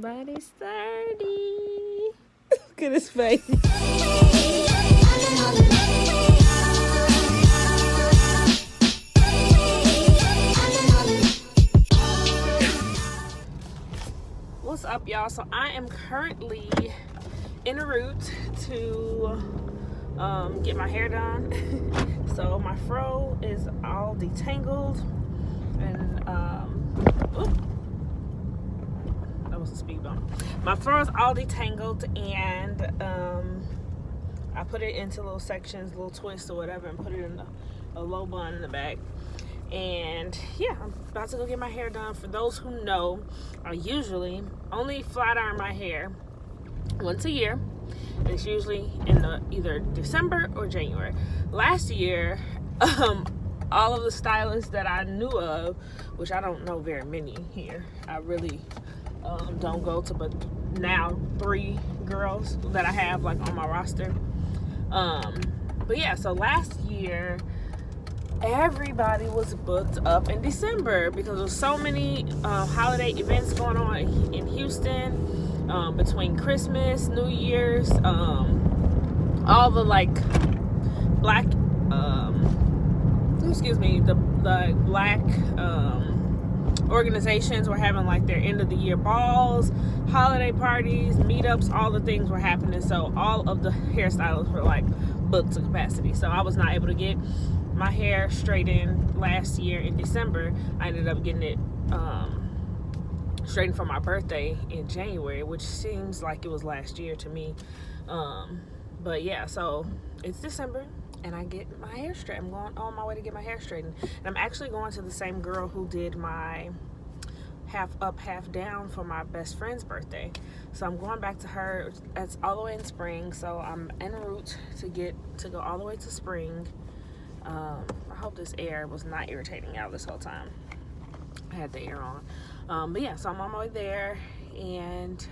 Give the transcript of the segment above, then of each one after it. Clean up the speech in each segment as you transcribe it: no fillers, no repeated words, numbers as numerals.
Everybody's 30. Look at his face. What's up, y'all? So I am currently en route to get my hair done. So my fro is all detangled, and that was a speed bump. My fro is all detangled, and I put it into little sections, little twists or whatever, and put it in a low bun in the back. And yeah, I'm about to go get my hair done. For those who know, I usually only flat iron my hair once a year. It's usually in either December or January. Last year, all of the stylists that I knew of, which I don't know very many here, I really don't go to, but now 3 girls that I have like on my roster. But yeah, so last year everybody was booked up in December because there's so many holiday events going on in Houston, between Christmas, New Year's, all the like black the black organizations were having like their end of the year balls, holiday parties, meetups, all the things were happening. So all of the hairstylists were like booked to capacity. So I was not able to get my hair straightened last year in December. I ended up getting it straightened for my birthday in January, which seems like it was last year to me. But yeah, so it's December and I get my hair straightened. I'm going on my way to get my hair straightened. And I'm actually going to the same girl who did my half up, half down for my best friend's birthday. So I'm going back to her. That's all the way in Spring. So I'm en route to go all the way to Spring. I hope this air was not irritating y'all this whole time. I had the air on. But yeah, so I'm on my way there, and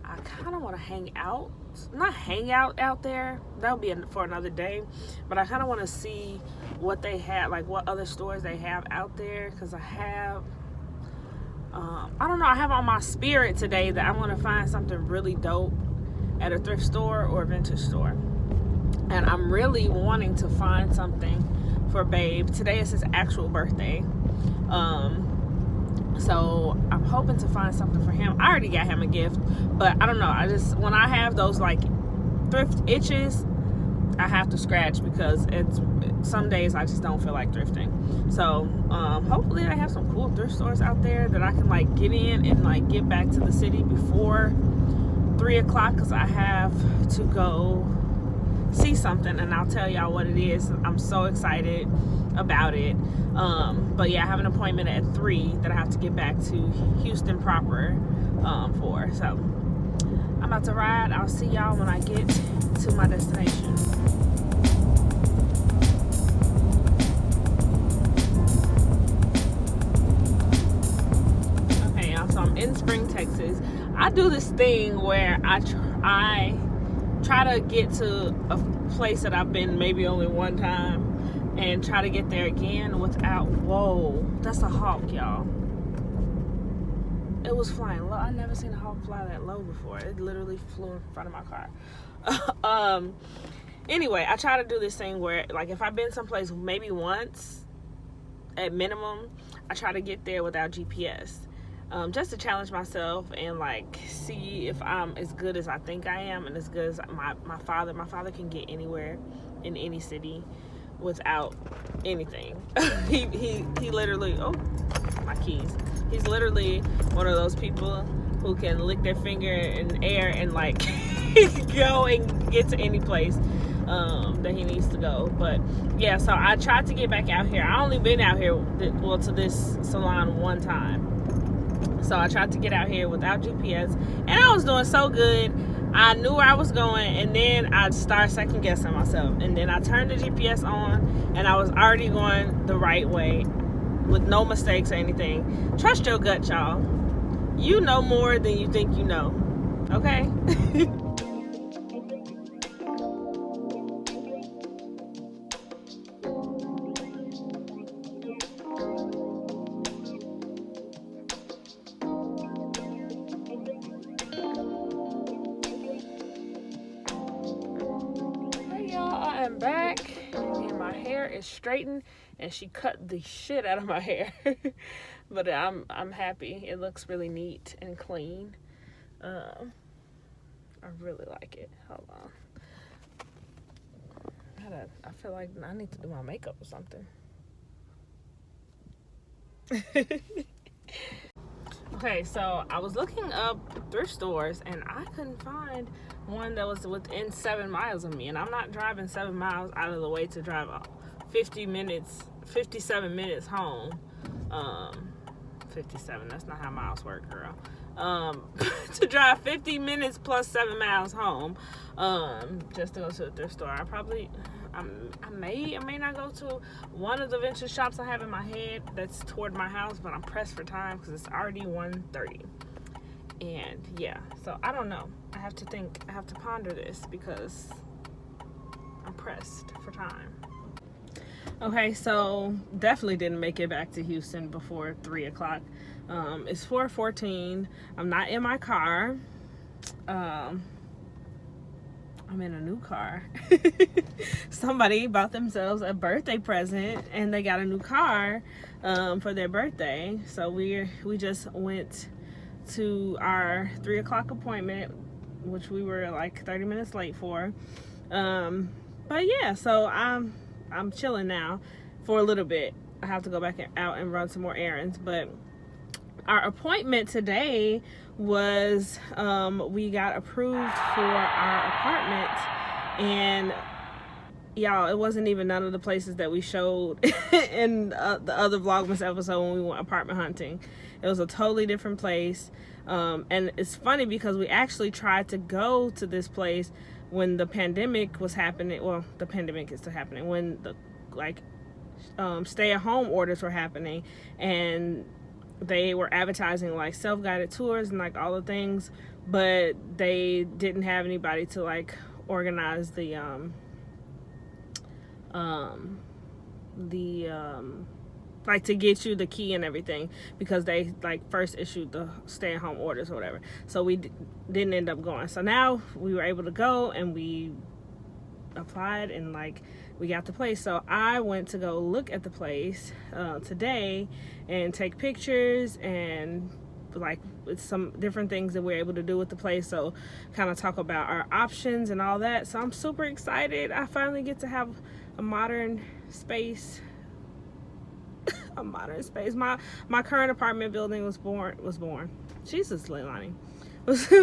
I kind of want to hang out. Not hang out there. That'll be for another day. But I kind of want to see what they have, like what other stores they have out there. Because I have, I don't know, I have on my spirit today that I'm going to find something really dope at a thrift store or a vintage store. And I'm really wanting to find something for Babe. Today is his actual birthday. So I'm hoping to find something for him. I already got him a gift, but I don't know. When I have those like thrift itches, I have to scratch because some days I just don't feel like thrifting. So hopefully they have some cool thrift stores out there that I can like get in and like get back to the city before 3 o'clock, because I have to go see something, and I'll tell y'all what it is. I'm so excited about it. But yeah, I have an appointment at 3 that I have to get back to Houston proper for. So I'm about to ride. I'll see y'all when I get to my destination. Okay, y'all, so I'm in Spring, Texas. I do this thing where I try to get to a place that I've been maybe only one time and try to get there again without, whoa, that's a hawk, y'all. It was flying low. I've never seen a hawk fly that low before. It literally flew in front of my car. Anyway, I try to do this thing where, like, if I've been someplace maybe once, at minimum, I try to get there without GPS. Just to challenge myself and like see if I'm as good as I think I am, and as good as my father. My father can get anywhere in any city without anything. he literally, oh, my keys. He's literally one of those people who can lick their finger in air and like go and get to any place that he needs to go. But yeah, so I tried to get back out here. I only been out here to this salon one time. So I tried to get out here without GPS, and I was doing so good. I knew where I was going, and then I'd start second guessing myself. And then I turned the GPS on, and I was already going the right way with no mistakes or anything. Trust your gut, y'all. You know more than you think you know. Okay? I'm back and my hair is straightened, and she cut the shit out of my hair. But I'm happy. It looks really neat and clean. I really like it. Hold on. I feel like I need to do my makeup or something. Okay, so I was looking up thrift stores and I couldn't find one that was within 7 miles of me, and I'm not driving 7 miles out of the way to drive 57 minutes home. 57, that's not how miles work, girl. To drive 50 minutes plus 7 miles home, just to go to the thrift store. I may or may not go to one of the vintage shops I have in my head that's toward my house, but I'm pressed for time because it's already 1:30. And yeah, so I don't know. I have to ponder this because I'm pressed for time. Okay, so definitely didn't make it back to Houston before 3 o'clock. It's 4:14. I'm not in my car. I'm in a new car. Somebody bought themselves a birthday present and they got a new car for their birthday. So we just went to our 3 o'clock appointment, which we were like 30 minutes late for. But yeah, so I'm chilling now for a little bit. I have to go back out and run some more errands, but our appointment today was we got approved for our apartment, and y'all, it wasn't even none of the places that we showed in the other Vlogmas episode when we went apartment hunting. It was a totally different place, and it's funny because we actually tried to go to this place when the pandemic was happening. Well, the pandemic is still happening, when the stay-at-home orders were happening, and they were advertising like self-guided tours and like all the things, but they didn't have anybody to like organize the like to get you the key and everything, because they like first issued the stay-at-home orders or whatever. So we didn't end up going. So now we were able to go, and we applied and like we got the place. So I went to go look at the place today and take pictures and like it's some different things that we're able to do with the place. So kind of talk about our options and all that. So I'm super excited. I finally get to have a modern space. A modern space. My current apartment building was born. Jesus, LetLeiBeLei.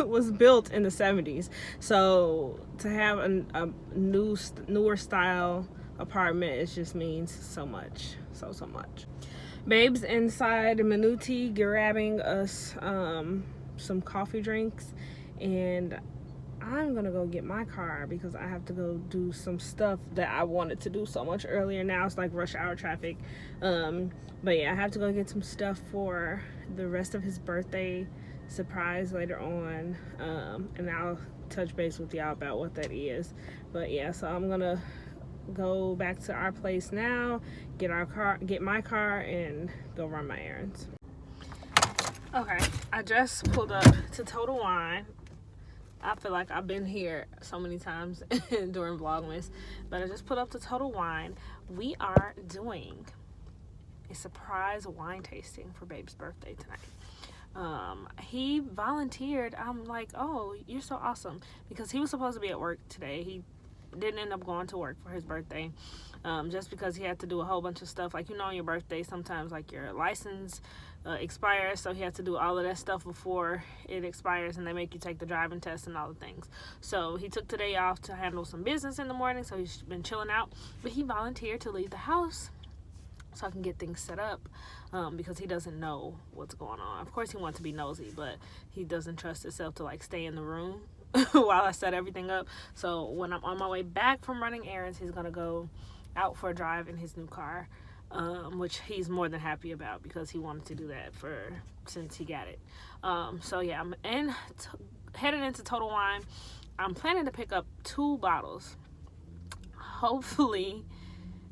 Was built in the 70s. So to have a newer style apartment, it just means so much. So much. Babe's inside Minuti grabbing us some coffee drinks, and I'm gonna go get my car because I have to go do some stuff that I wanted to do so much earlier. Now it's like rush hour traffic. But yeah, I have to go get some stuff for the rest of his birthday surprise later on, and I'll touch base with y'all about what that is. But yeah, so I'm gonna go back to our place now, get my car, and go run my errands. Okay, I just pulled up to Total Wine. I feel like I've been here so many times during Vlogmas, but I just put up to Total Wine. We are doing a surprise wine tasting for Babe's birthday tonight. He volunteered. I'm like, oh, you're so awesome, because he was supposed to be at work today. He didn't end up going to work for his birthday, just because he had to do a whole bunch of stuff. Like, you know, on your birthday sometimes like your license expires, so he had to do all of that stuff before it expires, and they make you take the driving test and all the things. So he took today off to handle some business in the morning, so he's been chilling out. But he volunteered to leave the house so I can get things set up, because he doesn't know what's going on. Of course he wants to be nosy, but he doesn't trust himself to like stay in the room while I set everything up. So when I'm on my way back from running errands, he's gonna go out for a drive in his new car, which he's more than happy about because he wanted to do that since he got it. So yeah, I'm headed into Total Wine. I'm planning to pick up 2 bottles. Hopefully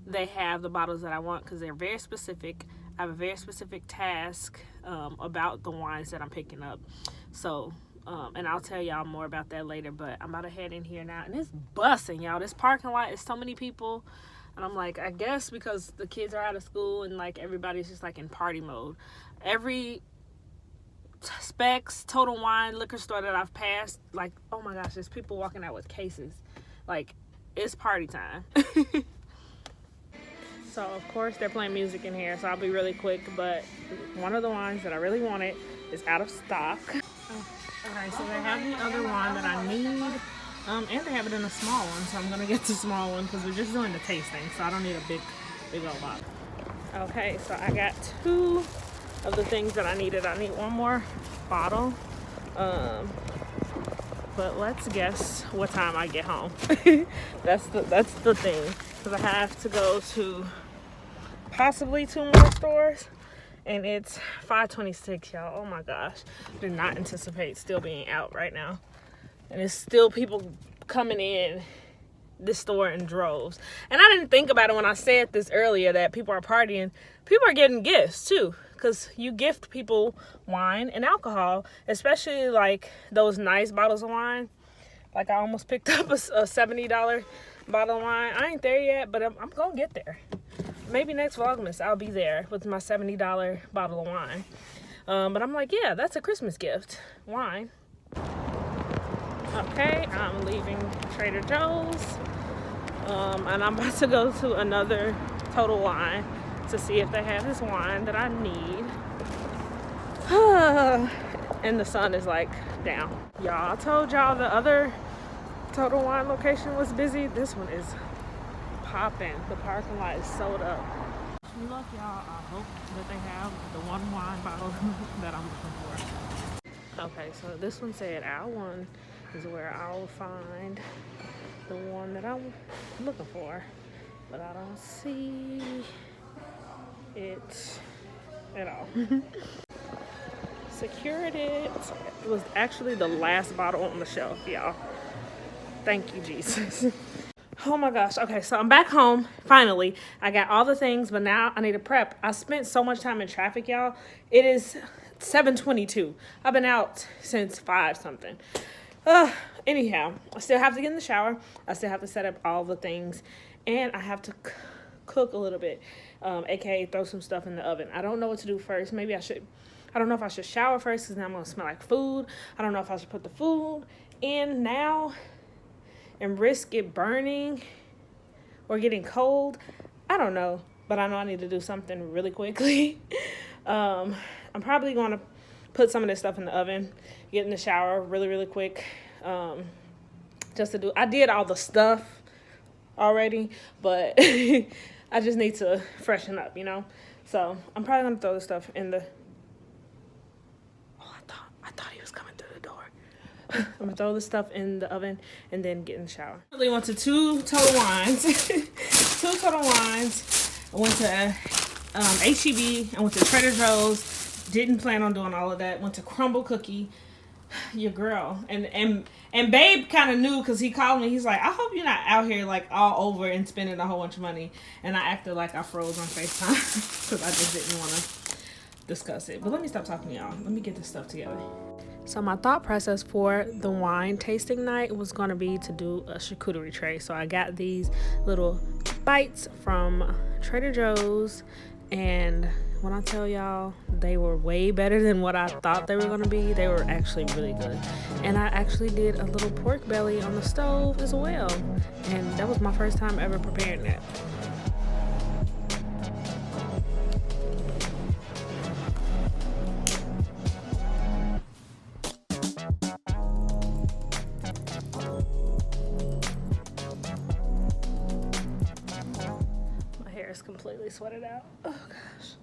they have the bottles that I want, because they're very specific. I have a very specific task about the wines that I'm picking up. So And I'll tell y'all more about that later, but I'm about to head in here now, and it's bussing, y'all. This parking lot is so many people, and I'm like, I guess because the kids are out of school and like everybody's just like in party mode. Every Specs, Total Wine, liquor store that I've passed, like, oh my gosh, there's people walking out with cases. Like, it's party time. So of course they're playing music in here, so I'll be really quick, but one of the wines that I really wanted is out of stock. Okay, so they have the other wine that I need, and they have it in a small one, so I'm gonna get the small one because we're just doing the tasting, so I don't need a big old bottle. Okay, so I got 2 of the things that I needed. I need one more bottle, but let's guess what time I get home. That's the thing, because I have to go to possibly 2 more stores, and it's 5:26, y'all. Oh my gosh, did not anticipate still being out right now, and it's still people coming in this store in droves. And I didn't think about it when I said this earlier, that people are partying. People are getting gifts too, because you gift people wine and alcohol, especially like those nice bottles of wine. Like I almost picked up a $70 bottle of wine. I ain't there yet, but I'm gonna get there. Maybe next Vlogmas I'll be there with my $70 bottle of wine. But I'm like, yeah, that's a Christmas gift, wine. Okay, I'm leaving Trader Joe's, and I'm about to go to another Total Wine to see if they have this wine that I need. And the sun is like down. Y'all, I told y'all the other Total Wine location was busy. This one is popping. The parking lot is sold up. Look, y'all, I hope that they have the one wine bottle that I'm looking for. Okay, so this one said aisle 1 is where I'll find the one that I'm looking for, but I don't see it at all. Secured it. It was actually the last bottle on the shelf, y'all. Thank you, Jesus. Oh my gosh. Okay, so I'm back home. Finally, I got all the things, but now I need to prep. I spent so much time in traffic, y'all. It is 7:22. I've been out since 5 something. Anyhow, I still have to get in the shower. I still have to set up all the things, and I have to cook a little bit, aka throw some stuff in the oven. I don't know what to do first. Maybe I should. I don't know if I should shower first because now I'm gonna smell like food. I don't know if I should put the food in now and risk it burning or getting cold. I don't know, but I know I need to do something really quickly. I'm probably going to put some of this stuff in the oven, get in the shower really quick, just to do. I did all the stuff already, but I just need to freshen up, you know. So I'm probably going to throw the stuff in the. I thought he was coming through the door. I'm gonna throw the stuff in the oven and then get in the shower. I really went to 2 Total Wines. 2 Total Wines. I went to HEB. I went to Trader Joe's. Didn't plan on doing all of that. Went to Crumble Cookie. Your girl. And Babe kind of knew because he called me. He's like, I hope you're not out here like all over and spending a whole bunch of money. And I acted like I froze on FaceTime because I just didn't want to discuss it. But let me stop talking to y'all. Let me get this stuff together. So my thought process for the wine tasting night was going to be to do a charcuterie tray. So I got these little bites from Trader Joe's, and when I tell y'all, they were way better than what I thought they were going to be. They were actually really good. And I actually did a little pork belly on the stove as well, and that was my first time ever preparing that. Completely sweated out. Oh gosh.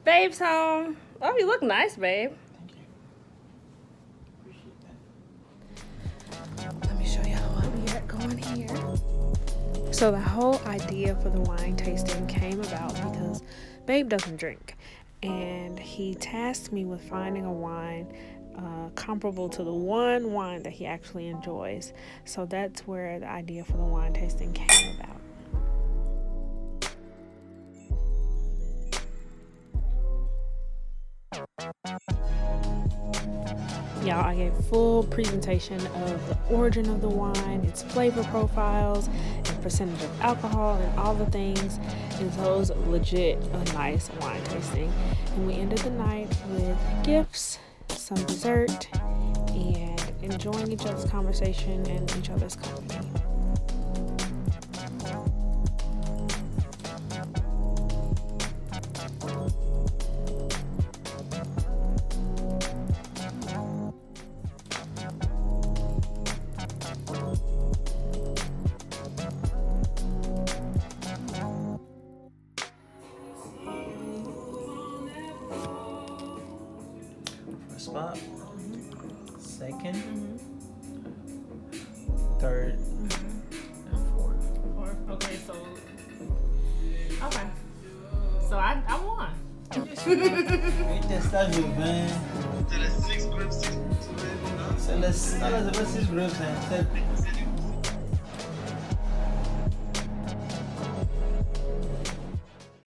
Babe's home. Oh, you look nice, babe. Thank you. Appreciate that. Let me show y'all what we got going here. So the whole idea for the wine tasting came about because Babe doesn't drink, and he tasked me with finding a wine comparable to the one wine that he actually enjoys. So that's where the idea for the wine tasting came about. y'all, I gave full presentation of the origin of the wine, its flavor profiles, and percentage of alcohol, and all the things. And so it was legit a nice wine tasting. And we ended the night with gifts, some dessert, and enjoying each other's conversation and each other's company. First spot, second, third, and fourth. Okay, so I won. Ain't that stuff, man? So let's 6 groups, man.